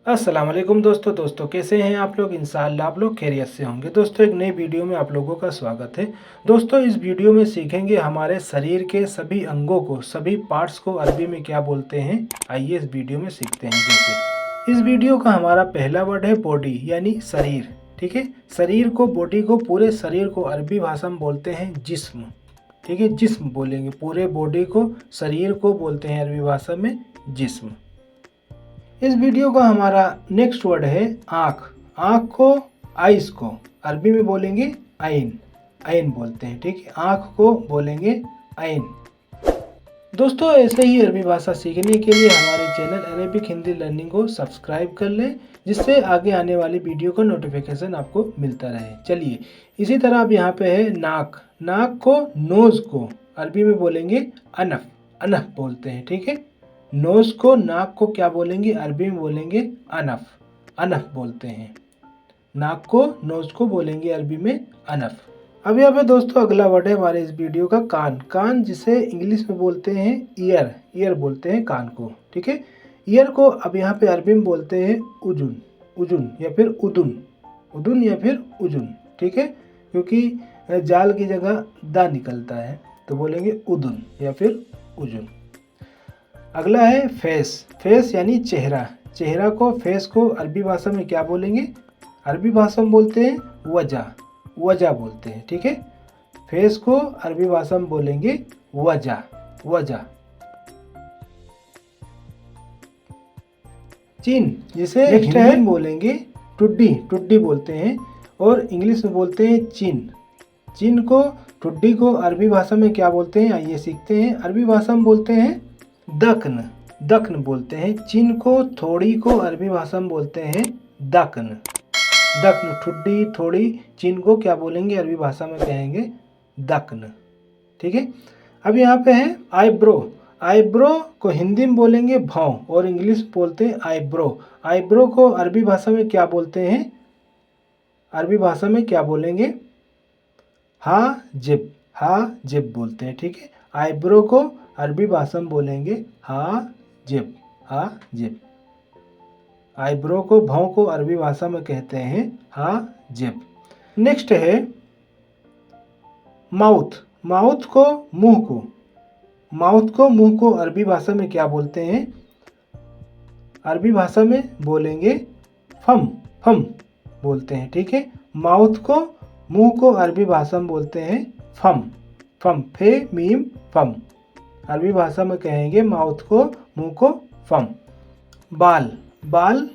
अस्सलाम वालेकुम दोस्तों कैसे हैं आप लोग। इंशाअल्लाह आप लोग खैरियत से होंगे। दोस्तों एक नई वीडियो में आप लोगों का स्वागत है। दोस्तों इस वीडियो में सीखेंगे हमारे शरीर के सभी अंगों को, सभी पार्ट्स को अरबी में क्या बोलते हैं। आइए इस वीडियो में सीखते हैं। जैसे इस वीडियो का हमारा पहला वर्ड है बॉडी यानी शरीर। ठीक है, शरीर को, बॉडी को, पूरे शरीर को अरबी भाषा में बोलते हैं जिस्म। ठीक है, जिस्म बोलेंगे, पूरे बॉडी को, शरीर को बोलते हैं अरबी भाषा में जिस्म। इस वीडियो का हमारा नेक्स्ट वर्ड है आँख। आँख को, आइस को अरबी में बोलेंगे आइन। आइन बोलते हैं। ठीक है, आँख को बोलेंगे आइन। दोस्तों ऐसे ही अरबी भाषा सीखने के लिए हमारे चैनल अरेबिक हिंदी लर्निंग को सब्सक्राइब कर लें, जिससे आगे आने वाली वीडियो का नोटिफिकेशन आपको मिलता रहे। चलिए, इसी तरह अब यहाँ पे है नाक। नाक को, नोज़ को अरबी में बोलेंगे अनफ। अनफ बोलते हैं। ठीक है, नोज को, नाक को क्या बोलेंगे अरबी में बोलेंगे अनफ। अनफ बोलते हैं। नाक को, नोज को बोलेंगे अरबी में अनफ। अब यहाँ पे दोस्तों अगला वर्ड है हमारे इस वीडियो का कान। कान जिसे इंग्लिश में बोलते हैं ईयर। ईयर बोलते हैं कान को। ठीक है, ईयर को अब यहाँ पे अरबी में बोलते हैं उजुन। उजुन या फिर उदुन। उदुन या फिर उजुन। ठीक है, क्योंकि जाल की जगह दा निकलता है तो बोलेंगे उदुन या फिर उजुन। अगला है फेस। फेस यानी चेहरा। चेहरा को, फेस को अरबी भाषा में क्या बोलेंगे। अरबी भाषा में बोलते हैं वजह। वजह बोलते हैं। ठीक है, फेस को अरबी भाषा में बोलेंगे वजह। वजह। चिन जिसे नेक्स्ट है बोलेंगे टुड्डी। टुड्डी बोलते हैं और इंग्लिश में बोलते हैं चिन। चिन को, टुड्डी को अरबी भाषा में क्या बोलते हैं आइए सीखते हैं। अरबी भाषा में बोलते हैं दक्न। दक्न बोलते हैं। चिन को, थोड़ी को अरबी भाषा में बोलते हैं दक्न। दक्न, ठुड्डी, थोड़ी, चिन को क्या बोलेंगे अरबी भाषा में कहेंगे दक्न। ठीक है, अब यहाँ पे है आईब्रो। आईब्रो को हिंदी में बोलेंगे भौं और इंग्लिश में बोलते हैं आईब्रो। आईब्रो को अरबी भाषा में क्या बोलते हैं। अरबी भाषा में क्या बोलेंगे हाजिब। हाजिब बोलते हैं। ठीक है, आईब्रो को अरबी भाषा में बोलेंगे हाजिब। हाजिब। आईब्रो को, भौं को अरबी भाषा में कहते हैं हाजिब। नेक्स्ट है माउथ। माउथ को, मुंह को। माउथ को, मुंह को अरबी भाषा में क्या बोलते हैं। अरबी भाषा में बोलेंगे फम। फम बोलते हैं। ठीक है, माउथ को, मुंह को अरबी भाषा में बोलते हैं फम। फम, फे मीम फम। अरबी भाषा में कहेंगे माउथ को, मुंह को फम। बाल। बाल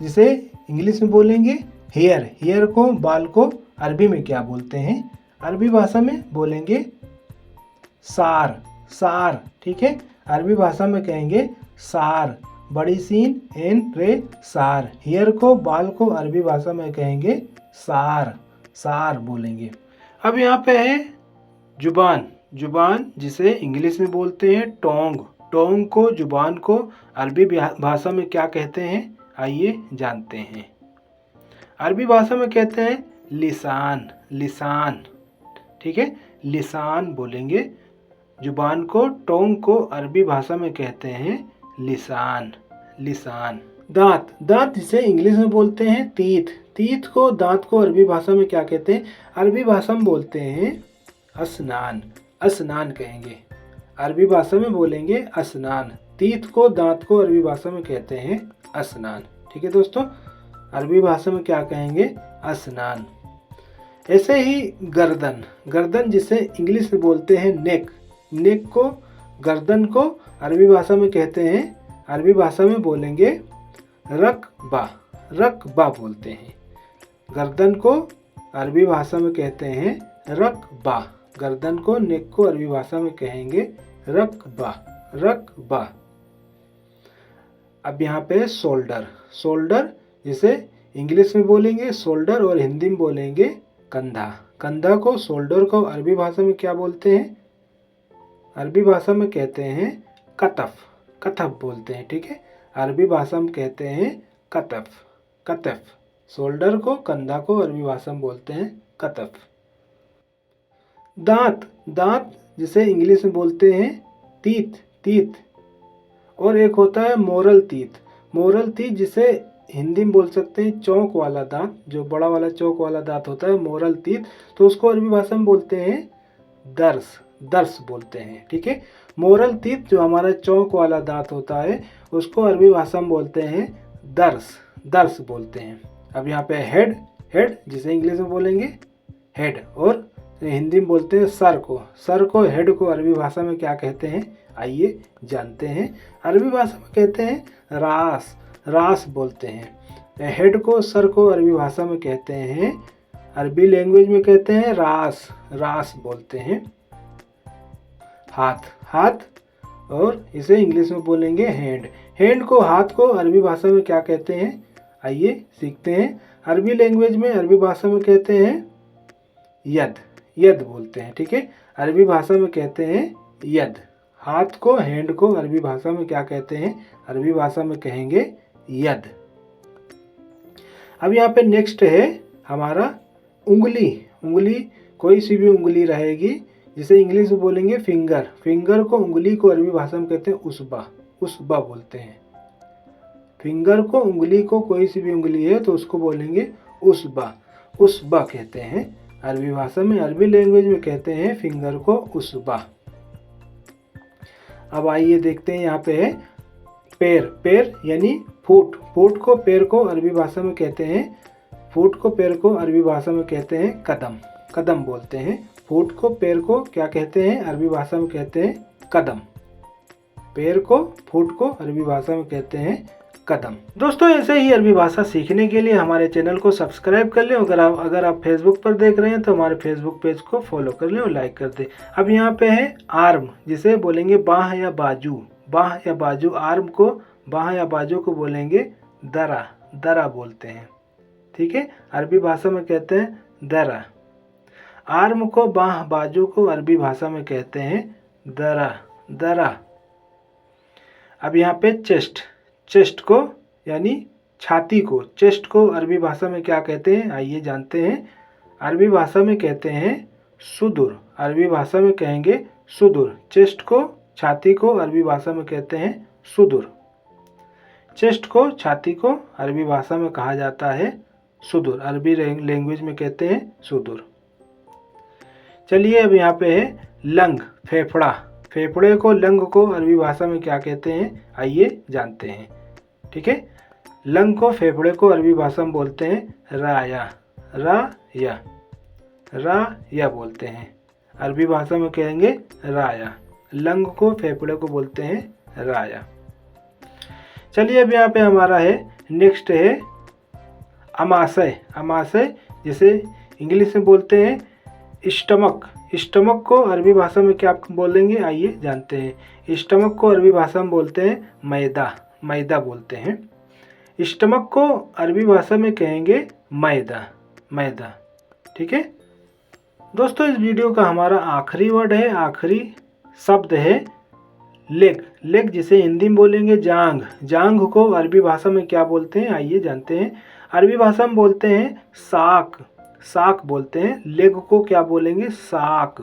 जिसे इंग्लिश में बोलेंगे हेयर। हेयर को, बाल को अरबी में क्या बोलते हैं। अरबी भाषा में बोलेंगे सार। सार। ठीक है, अरबी भाषा में कहेंगे सार। बड़ी सीन एन रे सार। हेयर को, बाल को अरबी भाषा में कहेंगे सार। सार बोलेंगे। अब यहाँ पे है जुबान। जुबान जिसे इंग्लिश में बोलते हैं टोंग। टोंग को, जुबान को अरबी भाषा में क्या कहते हैं आइए जानते हैं। अरबी भाषा में कहते हैं लिसान। लिसान। ठीक है, लिसान बोलेंगे। जुबान को, टोंग को अरबी भाषा में कहते हैं लिसान। लिसान। दांत। दांत जिसे इंग्लिश में बोलते हैं तीत। तीत को, दांत को अरबी भाषा में क्या कहते हैं। अरबी भाषा में बोलते हैं असनान। असनान कहेंगे। अरबी भाषा में बोलेंगे असनान। तीत को, दांत को अरबी भाषा में कहते हैं असनान। ठीक है दोस्तों, अरबी भाषा में क्या कहेंगे असनान। ऐसे ही गर्दन। गर्दन जिसे इंग्लिश में बोलते हैं नेक। नेक को, गर्दन को अरबी भाषा में कहते हैं, अरबी भाषा में बोलेंगे रकबा। रकबा बोलते हैं। गर्दन को अरबी भाषा में कहते हैं रकबा। गर्दन को, नेक को अरबी भाषा में कहेंगे रकबा। रकबा। अब यहाँ पे शोल्डर। शोल्डर जिसे इंग्लिश में बोलेंगे शोल्डर और हिंदी में बोलेंगे कंधा। कंधा को, शोल्डर को अरबी भाषा में क्या बोलते हैं। अरबी भाषा में कहते हैं कतफ। कतफ बोलते हैं। ठीक है, अरबी भाषा में कहते हैं कतफ। कतफ। शोल्डर को, कंधा को अरबी भाषा में बोलते हैं कतफ। दांत। दांत जिसे इंग्लिश में बोलते हैं तीत। तीत। और एक होता है मोरल तीत। मोरल तीत जिसे हिंदी में बोल सकते हैं चौक वाला दांत, जो बड़ा वाला चौक वाला दांत होता है मोरल तीत, तो उसको अरबी भाषा में बोलते हैं दर्स, दर्स बोलते हैं। ठीक है, मोरल तीत जो हमारा चौक वाला दांत होता है उसको अरबी भाषा में बोलते हैं दर्स, दर्स बोलते हैं। अब यहाँ पे हेड, हेड जिसे इंग्लिश में बोलेंगे हेड, और हिंदी में बोलते हैं सर को, सर को हेड को अरबी भाषा में क्या कहते हैं, आइए जानते हैं। अरबी भाषा में कहते हैं रास, रास बोलते हैं। हेड को सर को अरबी भाषा में कहते हैं, अरबी लैंग्वेज में कहते हैं रास, रास बोलते हैं। हाथ, हाथ, और इसे इंग्लिश में बोलेंगे हैंड, हैंड को हाथ को अरबी भाषा में क्या कहते हैं, आइए सीखते हैं। अरबी लैंग्वेज में अरबी भाषा में कहते हैं यद, यद बोलते हैं। ठीक है, अरबी भाषा में कहते हैं यद। हाथ को हैंड को अरबी भाषा में क्या कहते हैं, अरबी भाषा में कहेंगे यद। अब यहाँ पे नेक्स्ट है हमारा उंगली, उंगली कोई सी भी उंगली रहेगी जिसे इंग्लिश में बोलेंगे फिंगर, फिंगर को उंगली को अरबी भाषा में कहते हैं उसबा, उसबा बोलते हैं। फिंगर को उंगली को कोई सी भी उंगली है तो उसको बोलेंगे उसबा, उसबा कहते हैं अरबी भाषा में। अरबी लैंग्वेज में कहते हैं फिंगर को उसबा। अब आइए देखते हैं यहाँ पे है पैर, पैर यानी फुट, फुट को पैर को अरबी भाषा में कहते हैं, फुट को पैर को अरबी भाषा में कहते हैं कदम, कदम बोलते हैं। फुट को पैर को क्या कहते हैं, अरबी भाषा में कहते हैं कदम। पैर को फुट को अरबी भाषा में कहते हैं कदम। दोस्तों ऐसे ही अरबी भाषा सीखने के लिए हमारे चैनल को सब्सक्राइब कर लें। अगर आप फेसबुक पर देख रहे हैं तो हमारे फेसबुक पेज को फॉलो कर लें और लाइक कर दें। अब यहाँ पे है आर्म, जिसे बोलेंगे बाह या बाजू, बाह या बाजू। आर्म को, बाह या बाजू को बोलेंगे दरा, दरा बोलते हैं। ठीक है, अरबी भाषा में कहते हैं दरा। आर्म को, बाह बाजू को अरबी भाषा में कहते हैं दरा, दरा। अब यहाँ पे चेस्ट, चेस्ट को यानी छाती को, चेस्ट को अरबी भाषा में क्या कहते हैं, आइए जानते हैं। अरबी भाषा में कहते हैं सुदुर, अरबी भाषा में कहेंगे सुदुर। चेस्ट को, छाती को अरबी भाषा में कहते हैं सुदुर। चेस्ट को, छाती को अरबी भाषा में कहा जाता है सुदुर, अरबी लैंग्वेज में कहते हैं सुदुर। चलिए अब यहाँ पे है लंग, फेफड़ा। फेफड़े को, लंग को अरबी भाषा में क्या कहते हैं, आइए जानते हैं। ठीक है, लंग को, फेफड़े को अरबी भाषा में बोलते हैं राया, राया, राया बोलते हैं। अरबी भाषा में कहेंगे राया। लंग को, फेफड़े को बोलते हैं राया। चलिए अब यहाँ पे हमारा है नेक्स्ट है अमाशय, अमाशय जिसे इंग्लिश में बोलते हैं स्टमक। स्टमक को अरबी भाषा में क्या बोलेंगे, आइए जानते हैं। स्टमक को अरबी भाषा में बोलते हैं मैदा, मैदा बोलते हैं। स्टमक को अरबी भाषा में कहेंगे मैदा, मैदा। ठीक है दोस्तों, इस वीडियो का हमारा आखिरी वर्ड है, आखिरी शब्द है लेग, लेग जिसे हिंदी में बोलेंगे जांग। जांग को अरबी भाषा में क्या बोलते हैं, आइए जानते हैं। अरबी भाषा में बोलते हैं साक, साक बोलते हैं। लेग को क्या बोलेंगे, साक,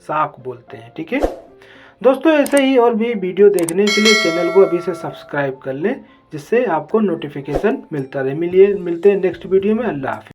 साक बोलते हैं। ठीक है दोस्तों, ऐसे ही और भी वीडियो देखने के लिए चैनल को अभी से सब्सक्राइब कर लें, जिससे आपको नोटिफिकेशन मिलता रहे। मिलते हैं नेक्स्ट वीडियो में। अल्लाह हाफिज़।